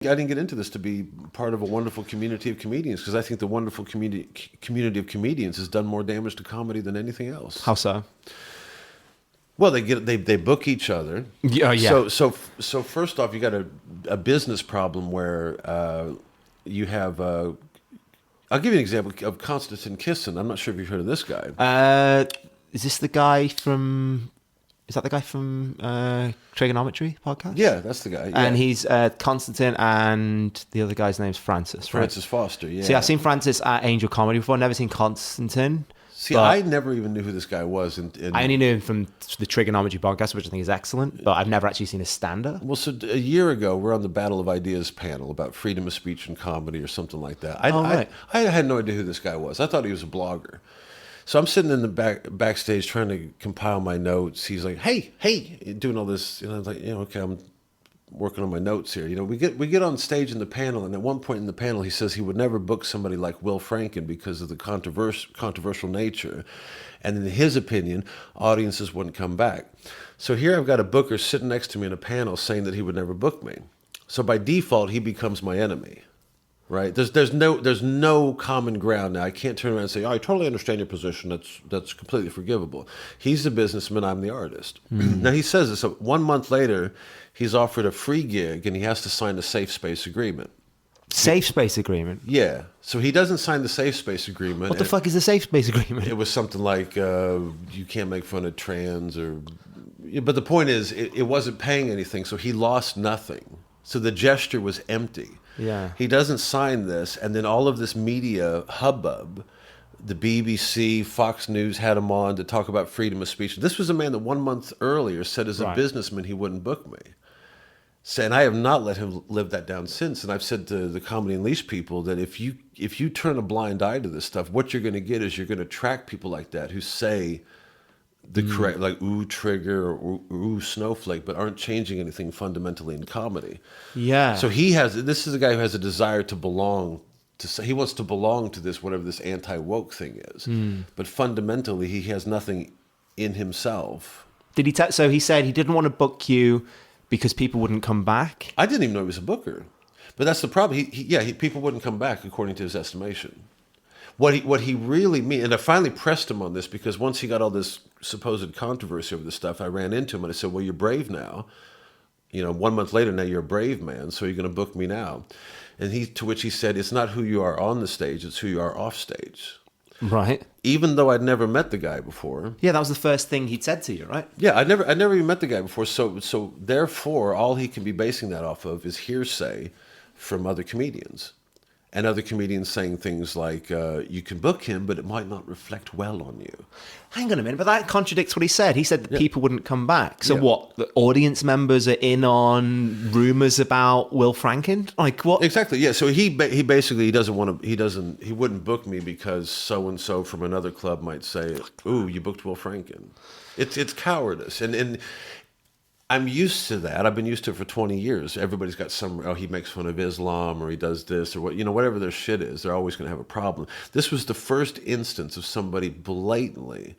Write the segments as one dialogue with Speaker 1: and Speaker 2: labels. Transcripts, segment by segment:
Speaker 1: didn't get into this to be part of a wonderful community of comedians, because I think the wonderful community of comedians has done more damage to comedy than anything else.
Speaker 2: How so?
Speaker 1: Well, they book each other.
Speaker 2: Yeah, yeah.
Speaker 1: So first off, you got a business problem where you have. I'll give you an example of Konstantin Kisin. I'm not sure if you've heard of this guy.
Speaker 2: Is this the guy from? Is that the guy from Triggernometry podcast?
Speaker 1: Yeah, that's the guy. Yeah.
Speaker 2: And he's Konstantin, and the other guy's name's Francis. Right?
Speaker 1: Francis Foster. Yeah.
Speaker 2: See, I've seen Francis at Angel Comedy before. Never seen Konstantin.
Speaker 1: See, I never even knew who this guy was.
Speaker 2: I only knew him from the Triggernometry podcast, which I think is excellent, but I've never actually seen a stand-up.
Speaker 1: Well, so a year ago, we're on the Battle of Ideas panel about freedom of speech and comedy or something like that.
Speaker 2: Right.
Speaker 1: I had no idea who this guy was. I thought he was a blogger. So I'm sitting in the backstage trying to compile my notes. He's like, hey, doing all this. I was like, okay, I'm working on my notes here. We get on stage in the panel, and at one point in the panel, he says he would never book somebody like Will Franken because of the controversial nature, and in his opinion, audiences wouldn't come back. So here I've got a booker sitting next to me in a panel saying that he would never book me. So by default, he becomes my enemy, right? There's no common ground now. I can't turn around and say, I totally understand your position. That's completely forgivable. He's the businessman, I'm the artist. Now he says this. So 1 month later, he's offered a free gig, and he has to sign a safe space agreement.
Speaker 2: Safe space agreement?
Speaker 1: Yeah. So he doesn't sign the safe space agreement.
Speaker 2: What the fuck is a safe space agreement?
Speaker 1: It was something like you can't make fun of trans or... But the point is, it wasn't paying anything, so he lost nothing. So the gesture was empty.
Speaker 2: Yeah.
Speaker 1: He doesn't sign this, and then all of this media hubbub, the BBC, Fox News had him on to talk about freedom of speech. This was a man that 1 month earlier said as a businessman he wouldn't book me. And I have not let him live that down since. And I've said to the Comedy Unleashed people that if you turn a blind eye to this stuff, what you're going to get is you're going to attract people like that who say the correct, like ooh trigger or ooh snowflake, but aren't changing anything fundamentally in comedy.
Speaker 2: Yeah.
Speaker 1: So this is a guy who has a desire to belong to. He wants to belong to this, whatever this anti-woke thing is. But fundamentally, he has nothing in himself.
Speaker 2: Did he? So he said he didn't want to book you because people wouldn't come back?
Speaker 1: I didn't even know he was a booker. But that's the problem. People wouldn't come back according to his estimation. What he really mean, and I finally pressed him on this because once he got all this supposed controversy over this stuff, I ran into him and I said, well, you're brave now. 1 month later, now you're a brave man, so you're going to book me now. And to which he said, it's not who you are on the stage, it's who you are off stage.
Speaker 2: Right.
Speaker 1: Even though I'd never met the guy before.
Speaker 2: Yeah, that was the first thing he'd said to you, right?
Speaker 1: Yeah, I'd never even met the guy before. So therefore, all he can be basing that off of is hearsay from other comedians. And other comedians saying things like, you can book him, but it might not reflect well on you.
Speaker 2: Hang on a minute, but that contradicts what he said. He said that people wouldn't come back. So what? The audience members are in on rumors about Will Franken? Like what?
Speaker 1: Exactly. Yeah. So he basically he wouldn't book me because so and so from another club might say, "Ooh, you booked Will Franken." It's cowardice, and I'm used to that. I've been used to it for 20 years. Everybody's got he makes fun of Islam or he does this or whatever their shit is, they're always going to have a problem. This was the first instance of somebody blatantly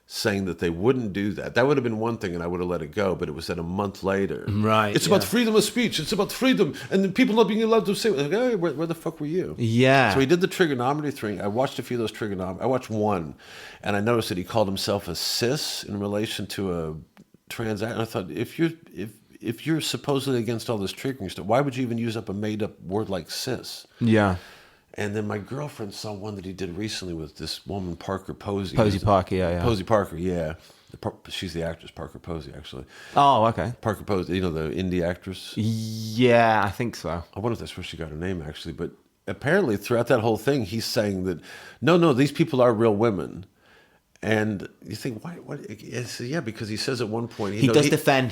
Speaker 1: saying that they wouldn't do that. That would have been one thing and I would have let it go, but it was that a month later.
Speaker 2: Right.
Speaker 1: It's about freedom of speech. It's about freedom and then people not being allowed to say, like, hey, where the fuck were you?
Speaker 2: Yeah.
Speaker 1: So he did the Triggernometry thing. I watched a few of those Triggernometry. I watched one and I noticed that he called himself a cis in relation to a transaction. I thought, if you're supposedly against all this triggering stuff, why would you even use up a made up word like cis?
Speaker 2: Yeah.
Speaker 1: And then my girlfriend saw one that he did recently with this woman, Parker Posey.
Speaker 2: Posey Parker, yeah.
Speaker 1: Posey Parker, yeah. She's the actress, Parker Posey, actually.
Speaker 2: Oh, okay.
Speaker 1: Parker Posey, the indie actress.
Speaker 2: Yeah, I think so.
Speaker 1: I wonder if that's where she got her name, actually. But apparently, throughout that whole thing, he's saying that no, these people are real women. And you think, why? What? Yeah, because he says at one point
Speaker 2: he does defend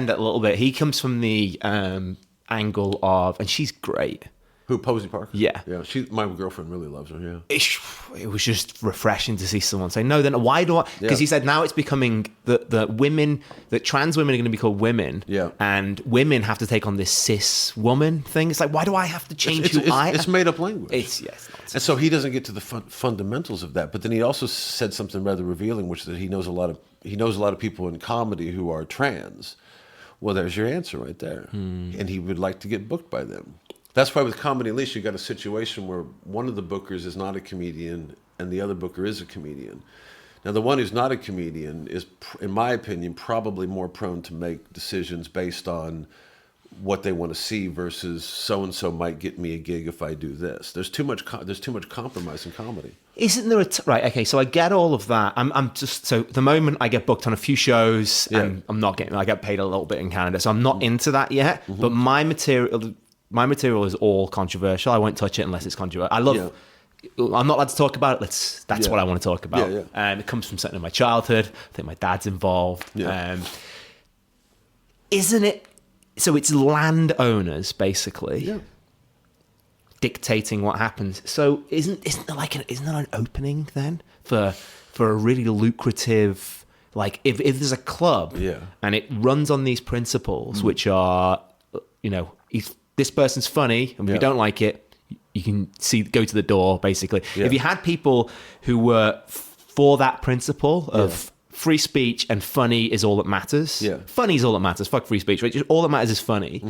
Speaker 2: it a little bit. He comes from the angle of, and she's great.
Speaker 1: Who, Posey Parker?
Speaker 2: Yeah.
Speaker 1: My girlfriend really loves her. Yeah.
Speaker 2: It was just refreshing to see someone say, no, then why do I? Because he said now it's becoming that women, that trans women are going to be called women.
Speaker 1: Yeah.
Speaker 2: And women have to take on this cis woman thing. It's like, why do I have to change who I am?
Speaker 1: It's made up language.
Speaker 2: It's nonsense.
Speaker 1: And so he doesn't get to the fundamentals of that. But then he also said something rather revealing, which is that he knows a lot of people in comedy who are trans. Well, there's your answer right there. And he would like to get booked by them. That's why with Comedy Unleashed, you got a situation where one of the bookers is not a comedian and the other booker is a comedian. Now, the one who's not a comedian is, in my opinion, probably more prone to make decisions based on what they want to see versus so-and-so might get me a gig if I do this. There's too much compromise in comedy.
Speaker 2: Isn't there right? Okay, so I get all of that. I'm just so at the moment I get booked on a few shows, and I'm not getting. I get paid a little bit in Canada, so I'm not into that yet. But my material is all controversial. I won't touch it unless it's controversial. I love. I'm not allowed to talk about it. That's what I want to talk about. And it comes from something in my childhood. I think my dad's involved. Isn't it? So it's landowners basically dictating what happens. So isn't there an opening then for a really lucrative, like if there's a club and it runs on these principles which are, if this person's funny and if you don't like it, you can go to the door basically. If you had people who were for that principle of free speech and funny is all that matters. Funny is all that matters. Fuck free speech. Right? All that matters is funny.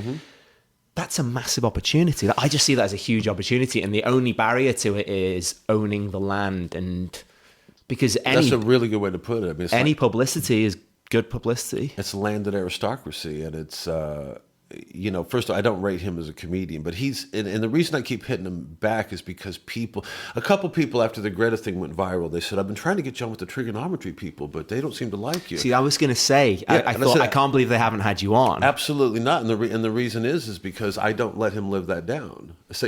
Speaker 2: That's a massive opportunity. I just see that as a huge opportunity, and the only barrier to it is owning the land. And because that's
Speaker 1: a really good way to put it. I mean,
Speaker 2: any publicity is good publicity.
Speaker 1: It's landed aristocracy, and it's first of all, I don't rate him as a comedian, but and the reason I keep hitting him back is because a couple people after the Greta thing went viral, they said, I've been trying to get you on with the Triggernometry people, but they don't seem to like you.
Speaker 2: See, I was going to say, I can't believe they haven't had you on.
Speaker 1: Absolutely not. And the reason is because I don't let him live that down. So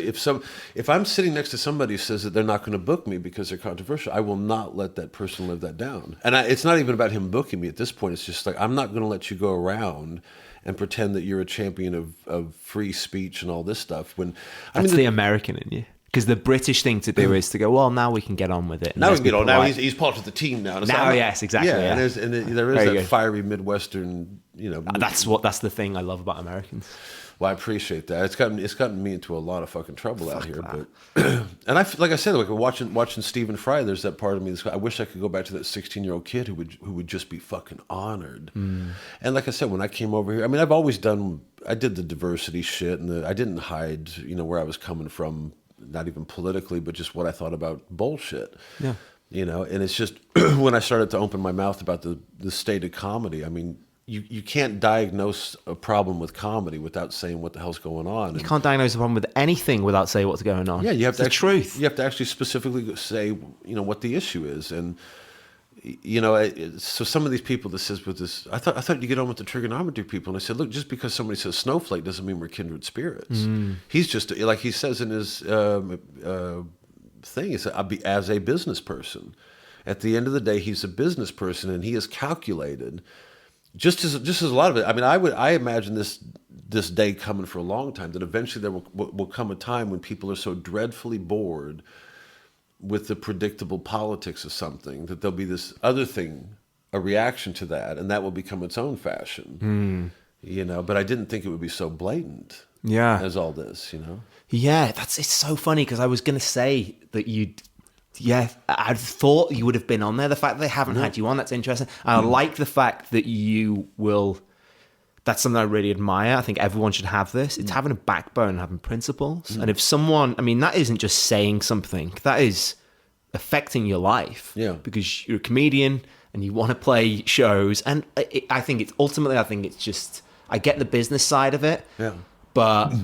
Speaker 1: if I'm sitting next to somebody who says that they're not going to book me because they're controversial, I will not let that person live that down. And it's not even about him booking me at this point. It's just like, I'm not going to let you go around and pretend that you're a champion of free speech and all this stuff. That's
Speaker 2: the American in you. Because the British thing to do is to go, well, now we can get on with it.
Speaker 1: Now we can get on. Now he's part of the team now.
Speaker 2: Yes, exactly.
Speaker 1: Yeah, and there is that fiery Midwestern,
Speaker 2: That's the thing I love about Americans.
Speaker 1: Well, I appreciate that. It's gotten me into a lot of fucking trouble out here. But and like I said, like watching Stephen Fry, there's that part of me. I wish I could go back to that 16-year-old kid who would just be fucking honored. And like I said, when I came over here, I mean, I did the diversity shit, and I didn't hide, where I was coming from, not even politically, but just what I thought about bullshit. Yeah. And it's just when I started to open my mouth about the state of comedy, I mean, you can't diagnose a problem with comedy without saying what the hell's going on.
Speaker 2: You can't diagnose a problem with anything without saying what's going on.
Speaker 1: Yeah, you have
Speaker 2: the truth.
Speaker 1: You have to actually specifically say, what the issue is. And, so some of these people that says with this, I thought you get on with the Triggernometry people. And I said, look, just because somebody says snowflake doesn't mean we're kindred spirits. He's just, like he says in his thing, he said, I'll be as a business person. At the end of the day, he's a business person, and he is calculated. Just as a lot of it. I mean, I imagine this day coming for a long time, that eventually there will come a time when people are so dreadfully bored with the predictable politics of something that there'll be this other thing, a reaction to that, and that will become its own fashion. But I didn't think it would be so blatant. As all this.
Speaker 2: Yeah, it's so funny, because I was going to say that I thought you would have been on there. The fact that they haven't had you on, that's interesting. I like the fact that you will. That's something I really admire. I think everyone should have this. It's having a backbone, having principles. And if someone, I mean, that isn't just saying something. That is affecting your life. Yeah. Because you're a comedian and you want to play shows. And I think it's just, I get the business side of it. Yeah. But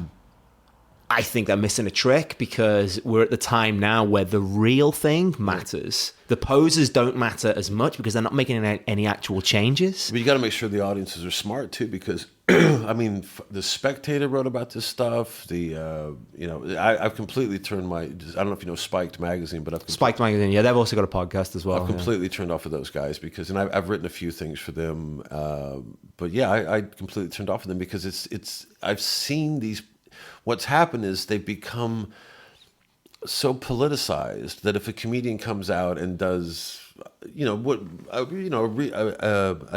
Speaker 2: I think they're missing a trick, because we're at the time now where the real thing matters. The poses don't matter as much because they're not making any actual changes.
Speaker 1: But you got to make sure the audiences are smart too, because I mean, the Spectator wrote about this stuff. I've completely turned I don't know if you know Spiked magazine, but
Speaker 2: Spiked magazine, yeah, they've also got a podcast as well.
Speaker 1: I've completely turned off of those guys and I've written a few things for them. But yeah, I completely turned off of them because I've seen these. What's happened is they've become so politicized that if a comedian comes out and does, a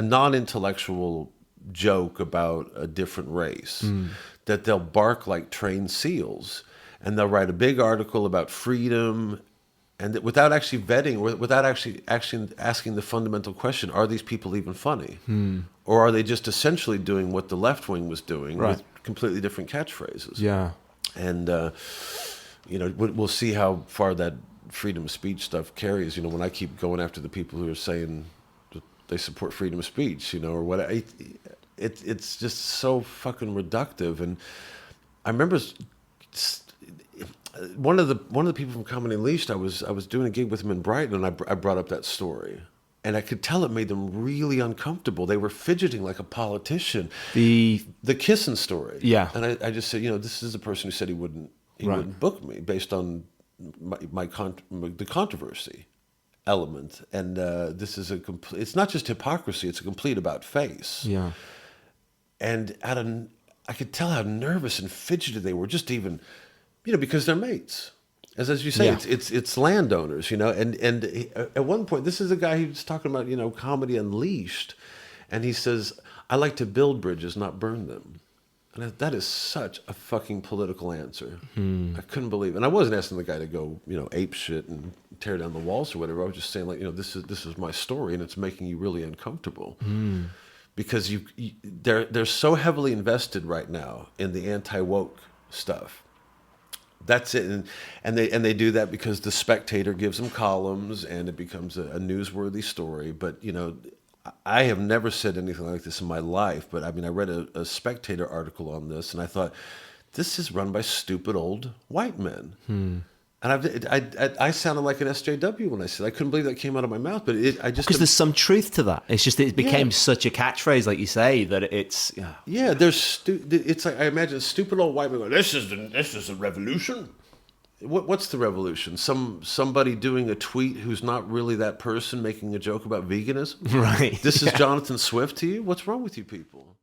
Speaker 1: non-intellectual joke about a different race, that they'll bark like trained seals, and they'll write a big article about freedom and that without actually vetting, or without actually asking the fundamental question: are these people even funny, or are they just essentially doing what the left wing was doing with completely different catchphrases?
Speaker 2: Yeah.
Speaker 1: And we'll see how far that freedom of speech stuff carries. When I keep going after the people who are saying that they support freedom of speech, or what, it's just so fucking reductive. And I remember one of the people from Comedy Unleashed, I was doing a gig with him in Brighton, and I brought up that story. And I could tell it made them really uncomfortable. They were fidgeting like a politician. The Kisin story.
Speaker 2: Yeah.
Speaker 1: And I just said, this is the person who said he wouldn't book me based on the controversy element. And this is it's not just hypocrisy, it's a complete about face.
Speaker 2: Yeah.
Speaker 1: And I could tell how nervous and fidgety they were, just even, because they're mates. As you say, it's landowners, and at one point, this is a guy who's talking about, Comedy Unleashed, and he says, I like to build bridges, not burn them. And that is such a fucking political answer. I couldn't believe it. And I wasn't asking the guy to go, ape shit and tear down the walls or whatever. I was just saying, this is my story, and it's making you really uncomfortable. Because they're so heavily invested right now in the anti-woke stuff. That's it, and they do that because the Spectator gives them columns, and it becomes a newsworthy story. But I have never said anything like this in my life. But I read a Spectator article on this, and I thought, this is run by stupid old white men. And I sounded like an SJW when I said, I couldn't believe that came out of my mouth. But because
Speaker 2: there's some truth to that. It's just it became such a catchphrase, like you say, that it's
Speaker 1: it's like, I imagine stupid old white men going, this is a revolution. What's the revolution? Somebody doing a tweet who's not really that person making a joke about veganism?
Speaker 2: Right.
Speaker 1: This is Jonathan Swift to you? What's wrong with you people?